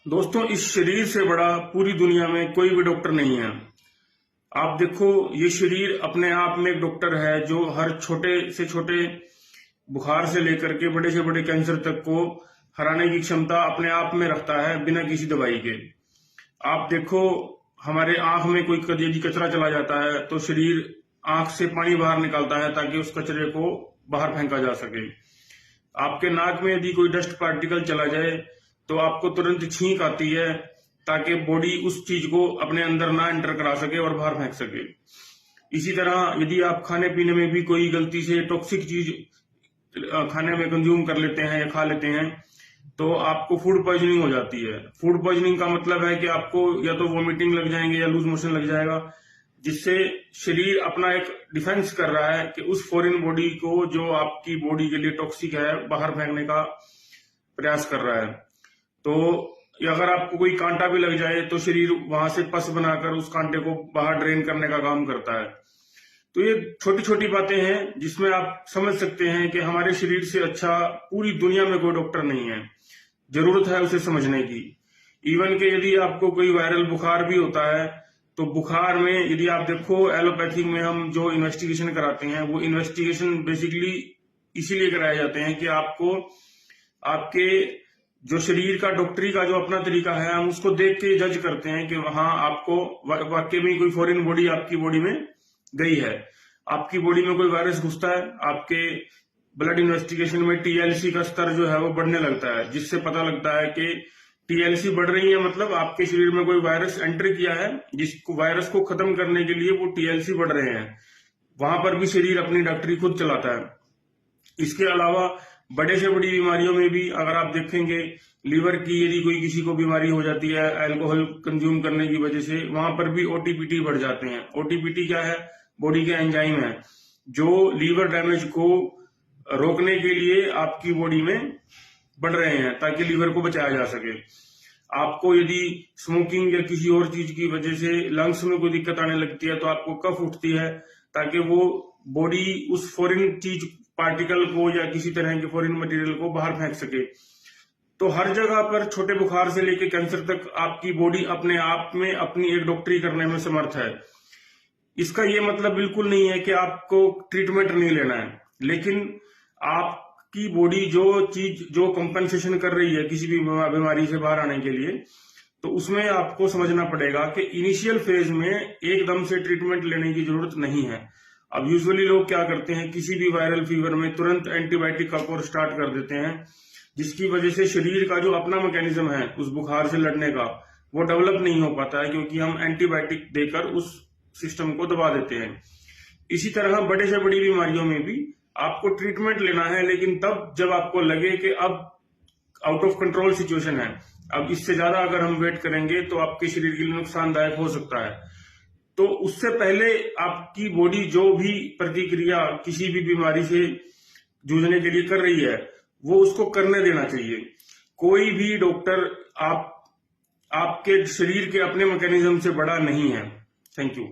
दोस्तों, इस शरीर से बड़ा पूरी दुनिया में कोई भी डॉक्टर नहीं है। आप देखो, ये शरीर अपने आप में एक डॉक्टर है जो हर छोटे से छोटे बुखार से लेकर के बड़े से बड़े कैंसर तक को हराने की क्षमता अपने आप में रखता है बिना किसी दवाई के। आप देखो, हमारे आंख में कोई यदि कचरा चला जाता है तो शरीर आंख से पानी बाहर निकालता है ताकि उस कचरे को बाहर फेंका जा सके। आपके नाक में यदि कोई डस्ट पार्टिकल चला जाए तो आपको तुरंत छींक आती है ताकि बॉडी उस चीज को अपने अंदर ना एंटर करा सके और बाहर फेंक सके। इसी तरह यदि आप खाने पीने में भी कोई गलती से टॉक्सिक चीज खाने में कंज्यूम कर लेते हैं या खा लेते हैं तो आपको फूड पॉइजनिंग हो जाती है। फूड पॉइजनिंग का मतलब है कि आपको या तो वोमिटिंग लग जाएंगे या लूज मोशन लग जाएगा, जिससे शरीर अपना एक डिफेंस कर रहा है कि उस फॉरेन बॉडी को जो आपकी बॉडी के लिए टॉक्सिक है बाहर फेंकने का प्रयास कर रहा है। तो अगर आपको कोई कांटा भी लग जाए तो शरीर वहां से पस बनाकर उस कांटे को बाहर ड्रेन करने का काम करता है। तो ये छोटी छोटी बातें हैं जिसमें आप समझ सकते हैं कि हमारे शरीर से अच्छा पूरी दुनिया में कोई डॉक्टर नहीं है। जरूरत है उसे समझने की। इवन के यदि आपको कोई वायरल बुखार भी होता है तो बुखार में यदि आप देखो, एलोपैथिक में हम जो इन्वेस्टिगेशन कराते हैं वो इन्वेस्टिगेशन बेसिकली इसीलिए कराए जाते हैं कि आपको आपके जो शरीर का डॉक्टरी का जो अपना तरीका है हम उसको देख के जज करते हैं कि हाँ, आपको वाकई में कोई फॉरेन बॉडी आपकी बॉडी में गई है। आपकी बॉडी में कोई वायरस घुसता है, आपके ब्लड इन्वेस्टिगेशन में टीएलसी का स्तर जो है वो बढ़ने लगता है, जिससे पता लगता है कि टीएलसी बढ़ रही है, मतलब आपके शरीर में कोई वायरस एंटर किया है जिसको वायरस को खत्म करने के लिए वो टीएलसी बढ़ रहे हैं। वहां पर भी शरीर अपनी डॉक्टरी खुद चलाता है। इसके अलावा बड़े से बड़ी बीमारियों में भी अगर आप देखेंगे, लीवर की यदि कोई किसी को बीमारी हो जाती है अल्कोहल कंज्यूम करने की वजह से, वहां पर भी ओटीपीटी बढ़ जाते हैं। ओटीपीटी क्या है? बॉडी के एंजाइम है जो लीवर डैमेज को रोकने के लिए आपकी बॉडी में बढ़ रहे हैं ताकि लीवर को बचाया जा सके। आपको यदि स्मोकिंग या किसी और चीज की वजह से लंग्स में कोई दिक्कत आने लगती है तो आपको कफ उठती है ताकि वो बॉडी उस फॉरेन चीज पार्टिकल को या किसी तरह के फॉरेन मटेरियल को बाहर फेंक सके। तो हर जगह पर छोटे बुखार से लेकर कैंसर तक आपकी बॉडी अपने आप में अपनी एक डॉक्टरी करने में समर्थ है। इसका ये मतलब बिल्कुल नहीं है कि आपको ट्रीटमेंट नहीं लेना है, लेकिन आपकी बॉडी जो कंपनसेशन कर रही है किसी भी बीमारी से बाहर आने के लिए, तो उसमें आपको समझना पड़ेगा कि इनिशियल फेज में एकदम से ट्रीटमेंट लेने की जरूरत नहीं है। अब यूजुअली लोग क्या करते हैं, किसी भी वायरल फीवर में तुरंत एंटीबायोटिक का कोर्स स्टार्ट कर देते हैं, जिसकी वजह से शरीर का जो अपना मैकेनिज्म है उस बुखार से लड़ने का वो डेवलप नहीं हो पाता है, क्योंकि हम एंटीबायोटिक देकर उस सिस्टम को दबा देते हैं। इसी तरह बड़े से बड़ी बीमारियों में भी आपको ट्रीटमेंट लेना है, लेकिन तब जब आपको लगे कि अब आउट ऑफ कंट्रोल सिचुएशन है, अब इससे ज्यादा अगर हम वेट करेंगे तो आपके शरीर के लिए नुकसानदायक हो सकता है। तो उससे पहले आपकी बॉडी जो भी प्रतिक्रिया किसी भी बीमारी से जूझने के लिए कर रही है वो उसको करने देना चाहिए। कोई भी डॉक्टर आपके शरीर के अपने मैकेनिज्म से बड़ा नहीं है। Thank you.